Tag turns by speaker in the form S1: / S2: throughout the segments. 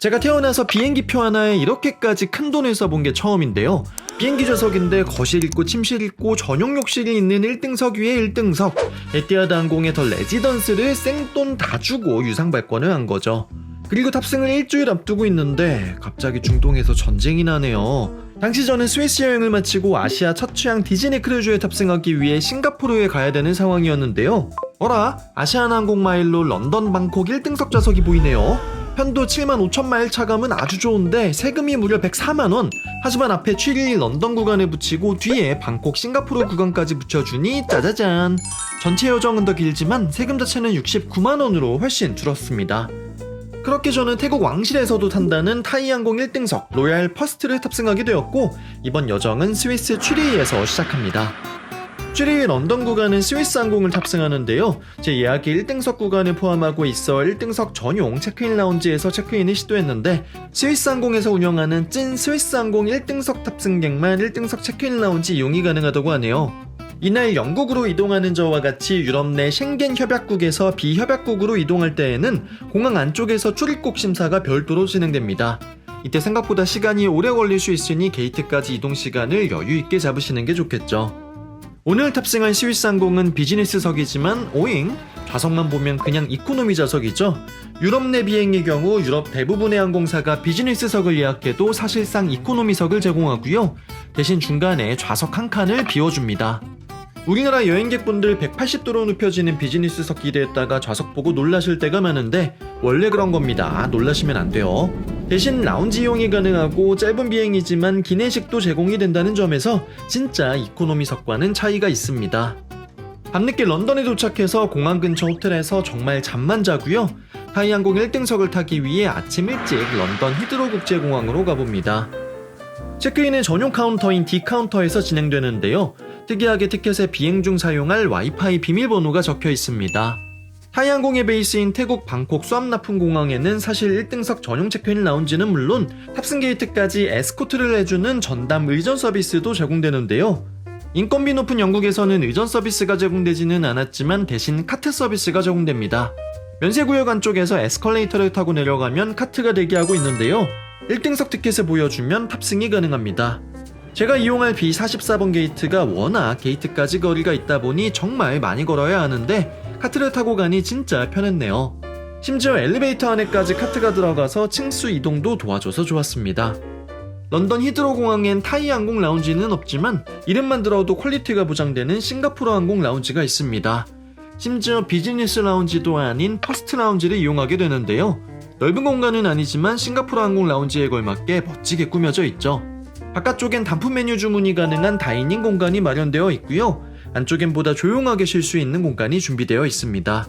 S1: 제가 태어나서 비행기표 하나에 이렇게까지 큰 돈을 써본 게 처음인데요. 비행기 좌석인데 거실 있고 침실 있고 전용 욕실이 있는 1등석 위에 1등석. 에티하드 항공의 더 레지던스를 생돈 다 주고 유상 발권을 한 거죠. 그리고 탑승을 일주일 앞두고 있는데 갑자기 중동에서 전쟁이 나네요. 당시 저는 스위스 여행을 마치고 아시아 첫 취향 디즈니 크루즈에 탑승하기 위해 싱가포르에 가야 되는 상황이었는데요. 어라? 아시아나항공 마일로 런던 방콕 1등석 좌석이 보이네요. 편도 75,000마일 차감은 아주 좋은데 세금이 무려 104만원. 하지만 앞에 취리 런던 구간을 붙이고 뒤에 방콕 싱가포르 구간까지 붙여주니 짜자잔. 전체 여정은 더 길지만 세금 자체는 69만원으로 훨씬 줄었습니다. 그렇게 저는 태국 왕실에서도 탄다는 타이항공 1등석 로얄 퍼스트를 탑승하게 되었고, 이번 여정은 스위스 취리히에서 시작합니다. 취리히 런던 구간은 스위스 항공을 탑승하는데요. 제 예약이 1등석 구간을 포함하고 있어 1등석 전용 체크인 라운지에서 체크인을 시도했는데, 스위스 항공에서 운영하는 찐 스위스 항공 1등석 탑승객만 1등석 체크인 라운지 이용이 가능하다고 하네요. 이날 영국으로 이동하는 저와 같이 유럽 내 쉥겐 협약국에서 비협약국으로 이동할 때에는 공항 안쪽에서 출입국 심사가 별도로 진행됩니다. 이때 생각보다 시간이 오래 걸릴 수 있으니 게이트까지 이동 시간을 여유 있게 잡으시는 게 좋겠죠. 오늘 탑승한 스위스 항공은 비즈니스석이지만 오잉? 좌석만 보면 그냥 이코노미 좌석이죠. 유럽 내 비행의 경우 유럽 대부분의 항공사가 비즈니스석을 예약해도 사실상 이코노미석을 제공하고요. 대신 중간에 좌석 한 칸을 비워줍니다. 우리나라 여행객분들 180도로 눕혀지는 비즈니스석 기대했다가 좌석 보고 놀라실 때가 많은데 원래 그런 겁니다. 놀라시면 안 돼요. 대신 라운지 이용이 가능하고 짧은 비행이지만 기내식도 제공이 된다는 점에서 진짜 이코노미석과는 차이가 있습니다. 밤늦게 런던에 도착해서 공항 근처 호텔에서 정말 잠만 자고요. 타이항공 1등석을 타기 위해 아침 일찍 런던 히드로 국제공항으로 가봅니다. 체크인은 전용 카운터인 D카운터에서 진행되는데요. 특이하게 티켓에 비행 중 사용할 와이파이 비밀번호가 적혀 있습니다. 타이항공의 베이스인 태국 방콕 수암나푼공항에는 사실 1등석 전용 체크인 라운지는 물론 탑승 게이트까지 에스코트를 해주는 전담 의전 서비스도 제공되는데요. 인건비 높은 영국에서는 의전 서비스가 제공되지는 않았지만 대신 카트 서비스가 제공됩니다. 면세구역 안쪽에서 에스컬레이터를 타고 내려가면 카트가 대기하고 있는데요. 1등석 티켓을 보여주면 탑승이 가능합니다. 제가 이용할 B44번 게이트가 워낙 게이트까지 거리가 있다 보니 정말 많이 걸어야 하는데 카트를 타고 가니 진짜 편했네요. 심지어 엘리베이터 안에까지 카트가 들어가서 층수 이동도 도와줘서 좋았습니다. 런던 히드로 공항엔 타이항공 라운지는 없지만 이름만 들어도 퀄리티가 보장되는 싱가포르 항공 라운지가 있습니다. 심지어 비즈니스 라운지도 아닌 퍼스트 라운지를 이용하게 되는데요. 넓은 공간은 아니지만 싱가포르 항공 라운지에 걸맞게 멋지게 꾸며져 있죠. 바깥쪽엔 단품 메뉴 주문이 가능한 다이닝 공간이 마련되어 있고요. 안쪽엔 보다 조용하게 쉴 수 있는 공간이 준비되어 있습니다.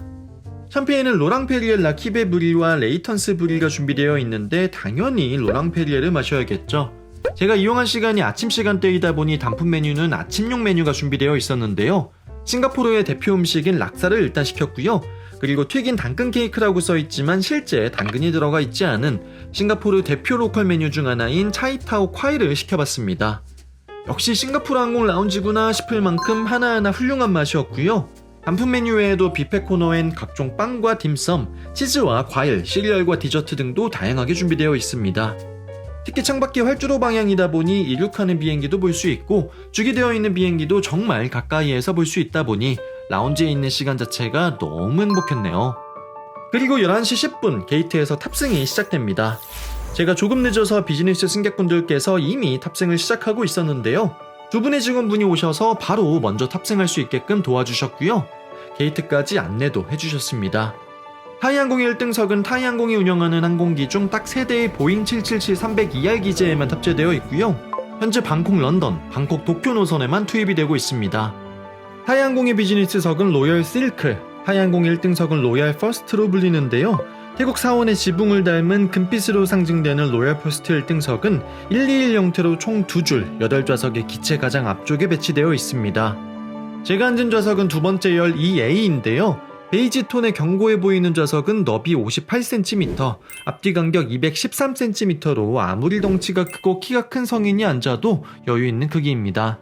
S1: 샴페인은 로랑페리에 라키베 브릴과 레이턴스 브릴가 준비되어 있는데 당연히 로랑페리에를 마셔야겠죠. 제가 이용한 시간이 아침 시간대이다 보니 단품 메뉴는 아침용 메뉴가 준비되어 있었는데요. 싱가포르의 대표 음식인 락사를 일단 시켰고요. 그리고 튀긴 당근 케이크라고 써있지만 실제 당근이 들어가 있지 않은 싱가포르 대표 로컬 메뉴 중 하나인 차이타오 콰이를 시켜봤습니다. 역시 싱가포르 항공 라운지구나 싶을 만큼 하나하나 훌륭한 맛이었고요. 단품 메뉴 외에도 뷔페 코너엔 각종 빵과 딤섬, 치즈와 과일, 시리얼과 디저트 등도 다양하게 준비되어 있습니다. 특히 창밖이 활주로 방향이다 보니 이륙하는 비행기도 볼 수 있고 주기되어 있는 비행기도 정말 가까이에서 볼 수 있다 보니 라운지에 있는 시간 자체가 너무 행복했네요. 그리고 11시 10분 게이트에서 탑승이 시작됩니다. 제가 조금 늦어서 비즈니스 승객분들께서 이미 탑승을 시작하고 있었는데요. 두 분의 직원분이 오셔서 바로 먼저 탑승할 수 있게끔 도와주셨고요. 게이트까지 안내도 해주셨습니다. 타이항공의 1등석은 타이항공이 운영하는 항공기 중 딱 3대의 보잉 777-300ER 기제에만 탑재되어 있고요. 현재 방콕 런던, 방콕 도쿄 노선에만 투입이 되고 있습니다. 타이항공의 비즈니스석은 로열 실크, 타이항공 1등석은 로얄 퍼스트로 불리는데요. 태국 사원의 지붕을 닮은 금빛으로 상징되는 로얄 퍼스트 1등석은 121 형태로 총 2줄 8좌석의 기체 가장 앞쪽에 배치되어 있습니다. 제가 앉은 좌석은 두 번째 열 EA인데요. 베이지 톤의 견고해 보이는 좌석은 너비 58cm, 앞뒤 간격 213cm로 아무리 덩치가 크고 키가 큰 성인이 앉아도 여유 있는 크기입니다.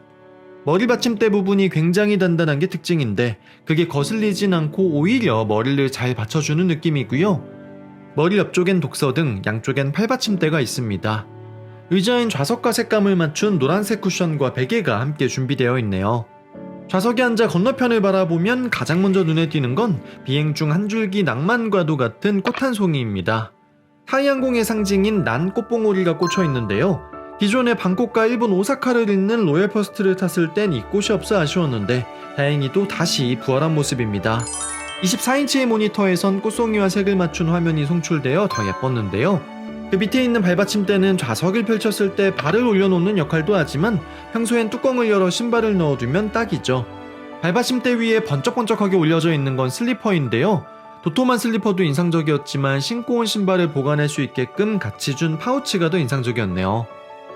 S1: 머리 받침대 부분이 굉장히 단단한 게 특징인데 그게 거슬리진 않고 오히려 머리를 잘 받쳐주는 느낌이고요. 머리 옆쪽엔 독서 등 양쪽엔 팔받침대가 있습니다. 의자엔 좌석과 색감을 맞춘 노란색 쿠션과 베개가 함께 준비되어 있네요. 좌석에 앉아 건너편을 바라보면 가장 먼저 눈에 띄는 건 비행 중 한 줄기 낭만과도 같은 꽃 한 송이입니다. 타이항공의 상징인 난 꽃봉오리가 꽂혀 있는데요. 기존의 방콕과 일본 오사카를 잇는 로열 퍼스트를 탔을 땐 이 꽃이 없어 아쉬웠는데 다행히도 다시 부활한 모습입니다. 24인치의 모니터에선 꽃송이와 색을 맞춘 화면이 송출되어 더 예뻤는데요. 그 밑에 있는 발받침대는 좌석을 펼쳤을 때 발을 올려놓는 역할도 하지만 평소엔 뚜껑을 열어 신발을 넣어두면 딱이죠. 발받침대 위에 번쩍번쩍하게 올려져 있는 건 슬리퍼인데요. 도톰한 슬리퍼도 인상적이었지만 신고 온 신발을 보관할 수 있게끔 같이 준 파우치가 더 인상적이었네요.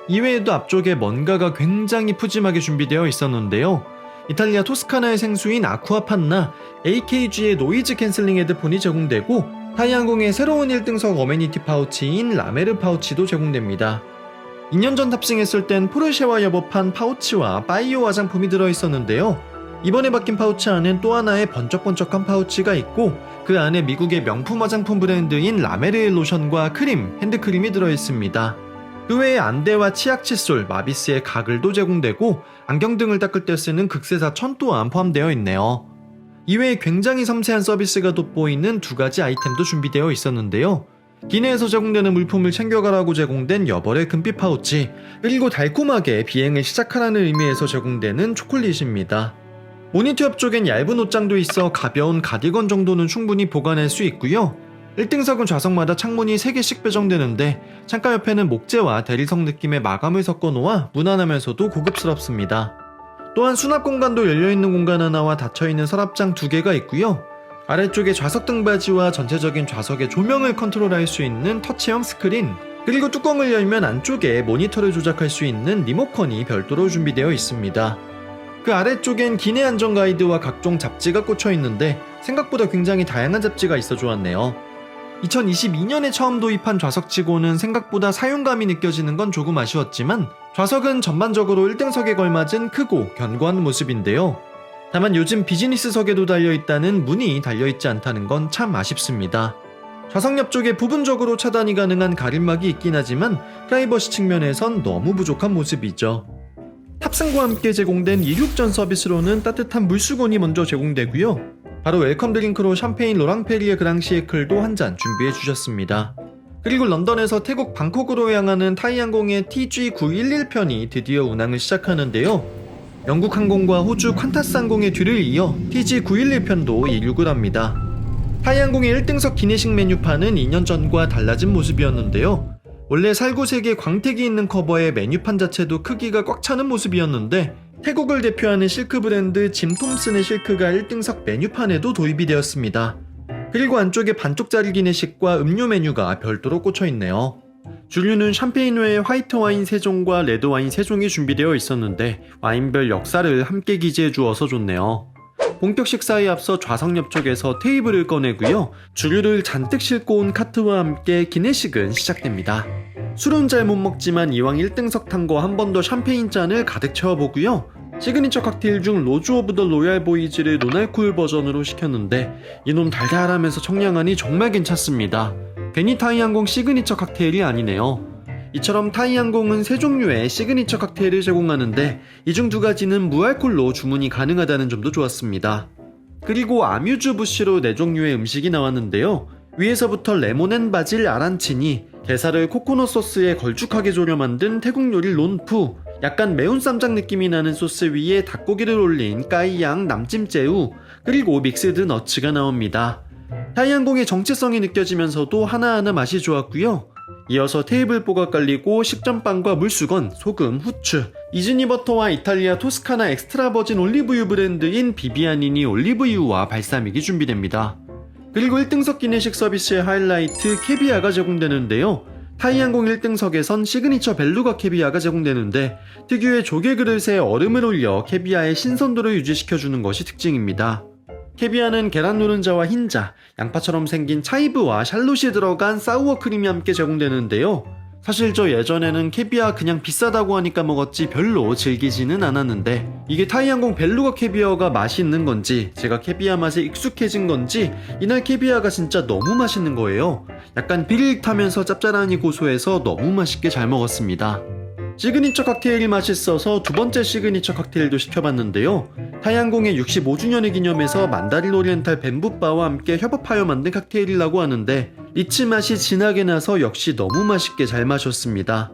S1: 이외에도 앞쪽에 뭔가가 굉장히 푸짐하게 준비되어 있었는데요. 이탈리아 토스카나의 생수인 아쿠아판나, AKG의 노이즈 캔슬링 헤드폰이 제공되고 타이항공의 새로운 1등석 어메니티 파우치인 라메르 파우치도 제공됩니다. 2년 전 탑승했을 땐 포르쉐와 협업한 파우치와 바이오 화장품이 들어있었는데요. 이번에 바뀐 파우치 안엔 또 하나의 번쩍번쩍한 파우치가 있고 그 안에 미국의 명품 화장품 브랜드인 라메르의 로션과 크림, 핸드크림이 들어있습니다. 그 외에 안대와 치약 칫솔, 마비스의 가글도 제공되고 안경 등을 닦을 때 쓰는 극세사 천 또한 포함되어 있네요. 이외에 굉장히 섬세한 서비스가 돋보이는 두 가지 아이템도 준비되어 있었는데요. 기내에서 제공되는 물품을 챙겨가라고 제공된 여벌의 금빛 파우치, 그리고 달콤하게 비행을 시작하라는 의미에서 제공되는 초콜릿입니다. 모니터 옆쪽엔 얇은 옷장도 있어 가벼운 가디건 정도는 충분히 보관할 수 있고요. 1등석은 좌석마다 창문이 3개씩 배정되는데 창가 옆에는 목재와 대리석 느낌의 마감을 섞어 놓아 무난하면서도 고급스럽습니다. 또한 수납 공간도 열려있는 공간 하나와 닫혀있는 서랍장 2개가 있고요. 아래쪽에 좌석 등받이와 전체적인 좌석의 조명을 컨트롤할 수 있는 터치형 스크린, 그리고 뚜껑을 열면 안쪽에 모니터를 조작할 수 있는 리모컨이 별도로 준비되어 있습니다. 그 아래쪽엔 기내 안전 가이드와 각종 잡지가 꽂혀 있는데 생각보다 굉장히 다양한 잡지가 있어 좋았네요. 2022년에 처음 도입한 좌석치고는 생각보다 사용감이 느껴지는 건 조금 아쉬웠지만 좌석은 전반적으로 1등석에 걸맞은 크고 견고한 모습인데요. 다만 요즘 비즈니스석에도 달려있다는 문이 달려있지 않다는 건 참 아쉽습니다. 좌석 옆쪽에 부분적으로 차단이 가능한 가림막이 있긴 하지만 프라이버시 측면에선 너무 부족한 모습이죠. 탑승과 함께 제공된 이륙전 서비스로는 따뜻한 물수건이 먼저 제공되고요. 바로 웰컴 드링크로 샴페인 로랑페리에 그랑시에클도 한 잔 준비해 주셨습니다. 그리고 런던에서 태국 방콕으로 향하는 타이항공의 TG911편이 드디어 운항을 시작하는데요. 영국 항공과 호주 퀀타스 항공의 뒤를 이어 TG911편도 이륙을 합니다. 타이항공의 1등석 기내식 메뉴판은 2년 전과 달라진 모습이었는데요. 원래 살구색의 광택이 있는 커버에 메뉴판 자체도 크기가 꽉 차는 모습이었는데 태국을 대표하는 실크 브랜드 짐 톰슨의 실크가 1등석 메뉴판에도 도입이 되었습니다. 그리고 안쪽에 반쪽짜리 기내식과 음료 메뉴가 별도로 꽂혀 있네요. 주류는 샴페인 외에 화이트 와인 3종과 레드 와인 3종이 준비되어 있었는데 와인별 역사를 함께 기재해 주어서 좋네요. 본격 식사에 앞서 좌석 옆쪽에서 테이블을 꺼내고요. 주류를 잔뜩 싣고 온 카트와 함께 기내식은 시작됩니다. 술은 잘 못 먹지만 이왕 1등석 탄 거 한 번 더 샴페인 잔을 가득 채워보고요. 시그니처 칵테일 중 로즈 오브 더 로얄 보이즈를 논알코올 버전으로 시켰는데 이놈 달달하면서 청량하니 정말 괜찮습니다. 괜히 타이항공 시그니처 칵테일이 아니네요. 이처럼 타이항공은 3종류의 시그니처 칵테일을 제공하는데 이 중 2가지는 무알콜로 주문이 가능하다는 점도 좋았습니다. 그리고 아뮤즈 부시로 4종류의 음식이 나왔는데요. 위에서부터 레몬 앤 바질 아란치니, 게살을 코코넛 소스에 걸쭉하게 졸여 만든 태국 요리 론푸, 약간 매운 쌈장 느낌이 나는 소스 위에 닭고기를 올린 까이양 남찜째우, 그리고 믹스드 너츠가 나옵니다. 타이항공의 정체성이 느껴지면서도 하나하나 맛이 좋았고요. 이어서 테이블보가 깔리고 식전빵과 물수건, 소금, 후추, 이즈니 버터와 이탈리아 토스카나 엑스트라 버진 올리브유 브랜드인 비비아니니 올리브유와 발사믹이 준비됩니다. 그리고 1등석 기내식 서비스의 하이라이트 캐비아가 제공되는데요. 타이항공 1등석에선 시그니처 벨루가 캐비아가 제공되는데 특유의 조개 그릇에 얼음을 올려 캐비아의 신선도를 유지시켜주는 것이 특징입니다. 캐비아는 계란 노른자와 흰자, 양파처럼 생긴 차이브와 샬롯이 들어간 사우어 크림이 함께 제공되는데요. 사실 저 예전에는 캐비아 그냥 비싸다고 하니까 먹었지 별로 즐기지는 않았는데 이게 타이항공 벨루가 캐비어가 맛있는 건지 제가 캐비아 맛에 익숙해진 건지 이날 캐비아가 진짜 너무 맛있는 거예요. 약간 비릿하면서 짭짤하니 고소해서 너무 맛있게 잘 먹었습니다. 시그니처 칵테일이 맛있어서 두 번째 시그니처 칵테일도 시켜봤는데요. 타이항공의 65주년을 기념해서 만다린 오리엔탈 뱀부바와 함께 협업하여 만든 칵테일이라고 하는데 리치 맛이 진하게 나서 역시 너무 맛있게 잘 마셨습니다.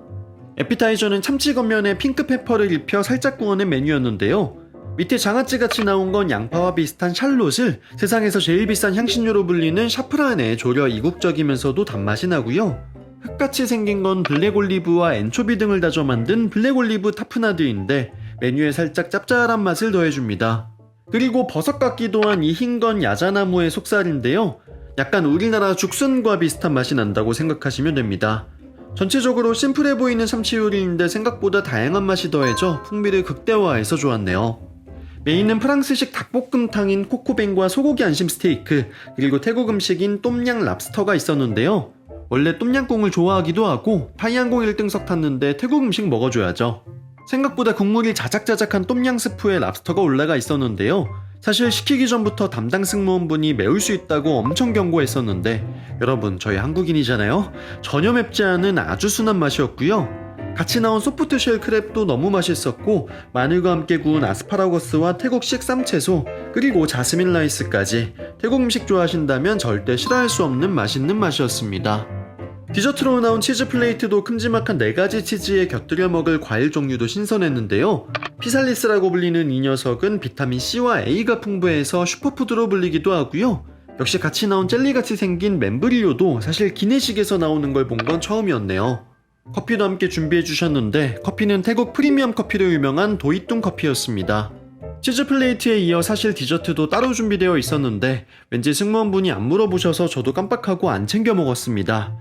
S1: 에피타이저는 참치 겉면에 핑크페퍼를 입혀 살짝 구워낸 메뉴였는데요. 밑에 장아찌같이 나온 건 양파와 비슷한 샬롯을 세상에서 제일 비싼 향신료로 불리는 샤프란에 졸여 이국적이면서도 단맛이 나고요. 흙같이 생긴 건 블랙올리브와 엔초비 등을 다져 만든 블랙올리브 타프나드인데 메뉴에 살짝 짭짤한 맛을 더해줍니다. 그리고 버섯 같기도 한 이 흰 건 야자나무의 속살인데요. 약간 우리나라 죽순과 비슷한 맛이 난다고 생각하시면 됩니다. 전체적으로 심플해 보이는 참치 요리인데 생각보다 다양한 맛이 더해져 풍미를 극대화해서 좋았네요. 메인은 프랑스식 닭볶음탕인 코코뱅과 소고기 안심 스테이크, 그리고 태국 음식인 똠양 랍스터가 있었는데요. 원래 똠양꿍을 좋아하기도 하고 타이항공 1등석 탔는데 태국 음식 먹어줘야죠. 생각보다 국물이 자작자작한 똠양 스프에 랍스터가 올라가 있었는데요. 사실 시키기 전부터 담당 승무원분이 매울 수 있다고 엄청 경고했었는데 여러분, 저희 한국인이잖아요. 전혀 맵지 않은 아주 순한 맛이었고요. 같이 나온 소프트쉘 크랩도 너무 맛있었고 마늘과 함께 구운 아스파라거스와 태국식 쌈채소 그리고 자스민 라이스까지 태국 음식 좋아하신다면 절대 싫어할 수 없는 맛있는 맛이었습니다. 디저트로 나온 치즈 플레이트도 큼지막한 4가지 치즈에 곁들여 먹을 과일 종류도 신선했는데요. 피살리스라고 불리는 이 녀석은 비타민C와 A가 풍부해서 슈퍼푸드로 불리기도 하고요. 역시 같이 나온 젤리같이 생긴 멤브리오도 사실 기내식에서 나오는 걸 본 건 처음이었네요. 커피도 함께 준비해 주셨는데 커피는 태국 프리미엄 커피로 유명한 도이뚱 커피였습니다. 치즈 플레이트에 이어 사실 디저트도 따로 준비되어 있었는데 왠지 승무원분이 안 물어보셔서 저도 깜빡하고 안 챙겨 먹었습니다.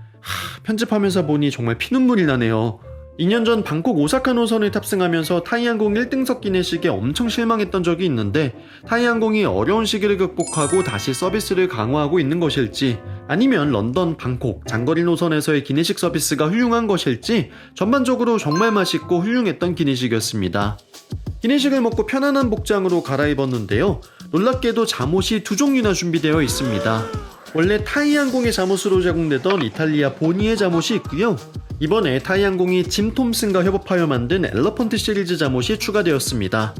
S1: 편집하면서 보니 정말 피눈물이 나네요. 2년 전 방콕 오사카 노선을 탑승하면서 타이항공 1등석 기내식에 엄청 실망했던 적이 있는데 타이항공이 어려운 시기를 극복하고 다시 서비스를 강화하고 있는 것일지 아니면 런던, 방콕, 장거리 노선에서의 기내식 서비스가 훌륭한 것일지 전반적으로 정말 맛있고 훌륭했던 기내식이었습니다. 기내식을 먹고 편안한 복장으로 갈아입었는데요. 놀랍게도 잠옷이 2종류나 준비되어 있습니다. 원래 타이항공의 잠옷으로 제공되던 이탈리아 보니의 잠옷이 있고요. 이번에 타이항공이 짐 톰슨과 협업하여 만든 엘러펀트 시리즈 잠옷이 추가되었습니다.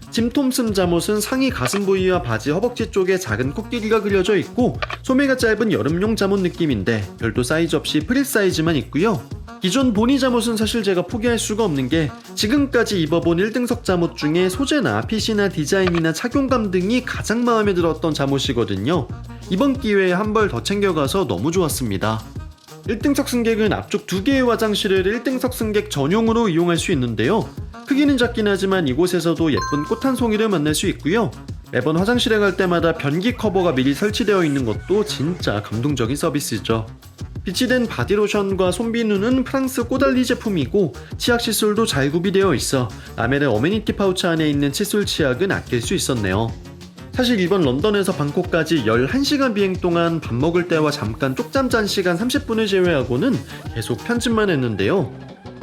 S1: 짐 톰슨 잠옷은 상의 가슴 부위와 바지 허벅지 쪽에 작은 코끼리가 그려져 있고 소매가 짧은 여름용 잠옷 느낌인데 별도 사이즈 없이 프리 사이즈만 있고요. 기존 보니 잠옷은 사실 제가 포기할 수가 없는 게 지금까지 입어본 1등석 잠옷 중에 소재나 핏이나 디자인이나 착용감 등이 가장 마음에 들었던 잠옷이거든요. 이번 기회에 한 벌 더 챙겨가서 너무 좋았습니다. 1등석 승객은 앞쪽 2개의 화장실을 1등석 승객 전용으로 이용할 수 있는데요. 크기는 작긴 하지만 이곳에서도 예쁜 꽃 한 송이를 만날 수 있고요. 매번 화장실에 갈 때마다 변기 커버가 미리 설치되어 있는 것도 진짜 감동적인 서비스죠. 비치된 바디로션과 손비누는 프랑스 꼬달리 제품이고 치약 칫솔도 잘 구비되어 있어 라멜의 어메니티 파우치 안에 있는 칫솔 치약은 아낄 수 있었네요. 사실 이번 런던에서 방콕까지 11시간 비행 동안 밥 먹을 때와 잠깐 쪽잠 잔 시간 30분을 제외하고는 계속 편집만 했는데요.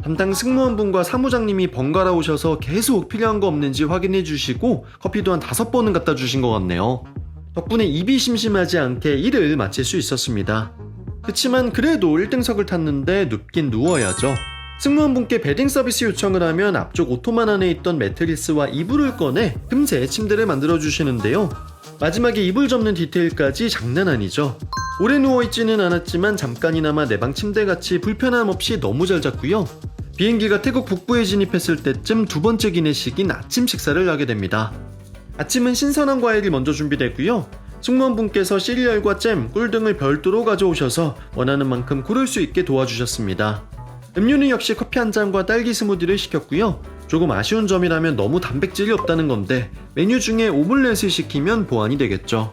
S1: 담당 승무원분과 사무장님이 번갈아 오셔서 계속 필요한 거 없는지 확인해 주시고 커피도 한 5번은 갖다 주신 것 같네요. 덕분에 입이 심심하지 않게 일을 마칠 수 있었습니다. 그치만 그래도 1등석을 탔는데 눕긴 누워야죠. 승무원분께 베딩 서비스 요청을 하면 앞쪽 오토만 안에 있던 매트리스와 이불을 꺼내 금세 침대를 만들어 주시는데요. 마지막에 이불 접는 디테일까지 장난 아니죠. 오래 누워있지는 않았지만 잠깐이나마 내 방 침대같이 불편함 없이 너무 잘 잤고요. 비행기가 태국 북부에 진입했을 때쯤 두 번째 기내식인 아침 식사를 하게 됩니다. 아침은 신선한 과일이 먼저 준비되고요. 승무원분께서 시리얼과 잼, 꿀 등을 별도로 가져오셔서 원하는 만큼 고를 수 있게 도와주셨습니다. 음료는 역시 커피 한 잔과 딸기 스무디를 시켰고요. 조금 아쉬운 점이라면 너무 단백질이 없다는 건데 메뉴 중에 오믈렛을 시키면 보완이 되겠죠.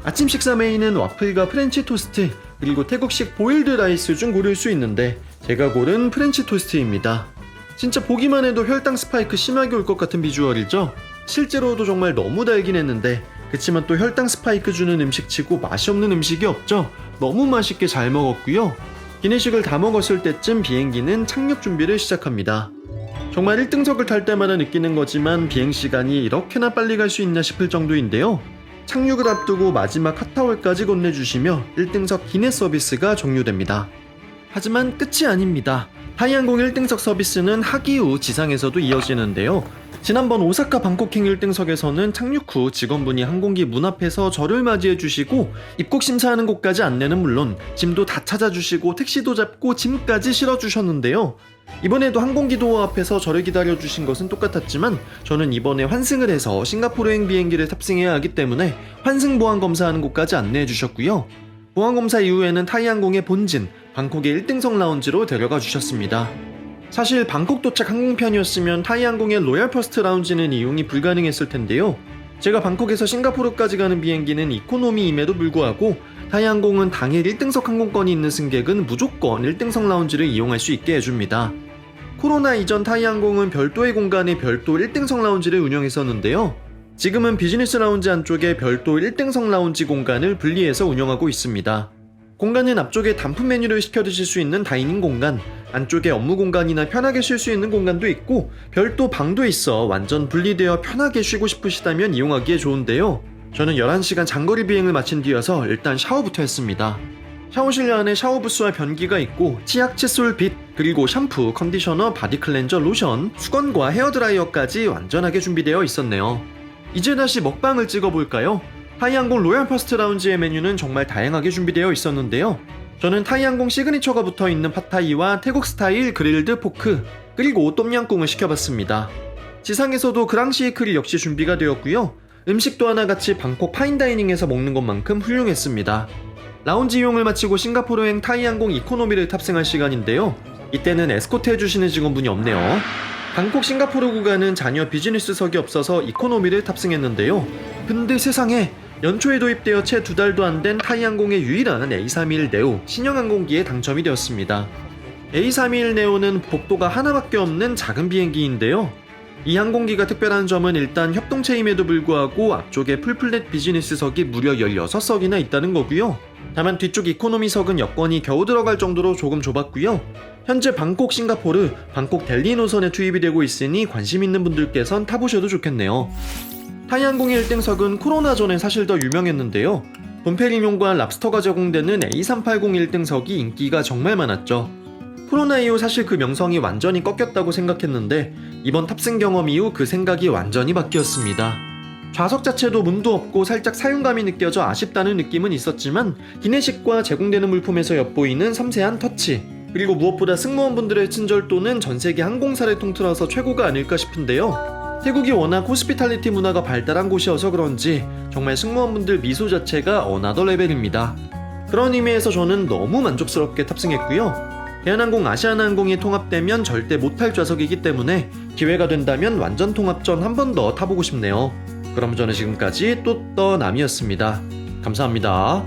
S1: 아침 식사 메인은 와플과 프렌치 토스트 그리고 태국식 보일드 라이스 중 고를 수 있는데 제가 고른 프렌치 토스트입니다. 진짜 보기만 해도 혈당 스파이크 심하게 올 것 같은 비주얼이죠. 실제로도 정말 너무 달긴 했는데 그치만 또 혈당 스파이크 주는 음식치고 맛이 없는 음식이 없죠. 너무 맛있게 잘 먹었고요. 기내식을 다 먹었을 때쯤 비행기는 착륙 준비를 시작합니다. 정말 1등석을 탈 때마다 느끼는 거지만 비행시간이 이렇게나 빨리 갈 수 있나 싶을 정도인데요. 착륙을 앞두고 마지막 핫타월까지 건네주시며 1등석 기내 서비스가 종료됩니다. 하지만 끝이 아닙니다. 타이항공 1등석 서비스는 하기 후 지상에서도 이어지는데요. 지난번 오사카 방콕행 1등석에서는 착륙 후 직원분이 항공기 문 앞에서 저를 맞이해 주시고 입국 심사하는 곳까지 안내는 물론 짐도 다 찾아주시고 택시도 잡고 짐까지 실어주셨는데요. 이번에도 항공기 도어 앞에서 저를 기다려주신 것은 똑같았지만 저는 이번에 환승을 해서 싱가포르행 비행기를 탑승해야 하기 때문에 환승 보안 검사하는 곳까지 안내해 주셨고요. 보안 검사 이후에는 타이항공의 본진 방콕의 1등석 라운지로 데려가 주셨습니다. 사실 방콕 도착 항공편이었으면 타이항공의 로얄 퍼스트 라운지는 이용이 불가능했을 텐데요. 제가 방콕에서 싱가포르까지 가는 비행기는 이코노미임에도 불구하고 타이항공은 당일 1등석 항공권이 있는 승객은 무조건 1등석 라운지를 이용할 수 있게 해줍니다. 코로나 이전 타이항공은 별도의 공간에 별도 1등석 라운지를 운영했었는데요. 지금은 비즈니스 라운지 안쪽에 별도 1등석 라운지 공간을 분리해서 운영하고 있습니다. 공간은 앞쪽에 단품 메뉴를 시켜 드실 수 있는 다이닝 공간, 안쪽에 업무 공간이나 편하게 쉴 수 있는 공간도 있고 별도 방도 있어 완전 분리되어 편하게 쉬고 싶으시다면 이용하기에 좋은데요. 저는 11시간 장거리 비행을 마친 뒤여서 일단 샤워부터 했습니다. 샤워실 안에 샤워 부스와 변기가 있고 치약, 칫솔, 빗, 그리고 샴푸, 컨디셔너, 바디 클렌저, 로션, 수건과 헤어드라이어까지 완전하게 준비되어 있었네요. 이제 다시 먹방을 찍어볼까요? 타이항공 로얄 퍼스트 라운지의 메뉴는 정말 다양하게 준비되어 있었는데요. 저는 타이항공 시그니처가 붙어있는 팟타이와 태국 스타일 그릴드 포크, 그리고 똠양꿍을 시켜봤습니다. 지상에서도 그랑시에크릴 역시 준비가 되었고요. 음식도 하나같이 방콕 파인다이닝에서 먹는 것만큼 훌륭했습니다. 라운지 이용을 마치고 싱가포르행 타이항공 이코노미를 탑승할 시간인데요. 이때는 에스코트 해주시는 직원분이 없네요. 방콕 싱가포르 구간은 잔여 비즈니스석이 없어서 이코노미를 탑승했는데요. 근데 세상에 연초에 도입되어 채 2달도 안 된 타이항공의 유일한 A321 네오 신형항공기에 당첨이 되었습니다. A321 네오는 복도가 하나밖에 없는 작은 비행기인데요. 이 항공기가 특별한 점은 일단 협동체임에도 불구하고 앞쪽에 풀플랫 비즈니스석이 무려 16석이나 있다는 거고요. 다만 뒤쪽 이코노미석은 여건이 겨우 들어갈 정도로 조금 좁았고요. 현재 방콕 싱가포르, 방콕 델리 노선에 투입이 되고 있으니 관심 있는 분들께선 타보셔도 좋겠네요. 타이항공의 1등석은 코로나 전에 사실 더 유명했는데요. 돔페리뇽과 랍스터가 제공되는 A380 1등석이 인기가 정말 많았죠. 코로나 이후 사실 그 명성이 완전히 꺾였다고 생각했는데 이번 탑승 경험 이후 그 생각이 완전히 바뀌었습니다. 좌석 자체도 문도 없고 살짝 사용감이 느껴져 아쉽다는 느낌은 있었지만 기내식과 제공되는 물품에서 엿보이는 섬세한 터치, 그리고 무엇보다 승무원분들의 친절도는 전세계 항공사를 통틀어서 최고가 아닐까 싶은데요. 태국이 워낙 호스피탈리티 문화가 발달한 곳이어서 그런지 정말 승무원분들 미소 자체가 어나더 레벨입니다. 그런 의미에서 저는 너무 만족스럽게 탑승했고요. 대한항공, 아시아나항공이 통합되면 절대 못탈 좌석이기 때문에 기회가 된다면 완전 통합전 한 번 더 타보고 싶네요. 그럼 저는 지금까지 또떠남이었습니다. 감사합니다.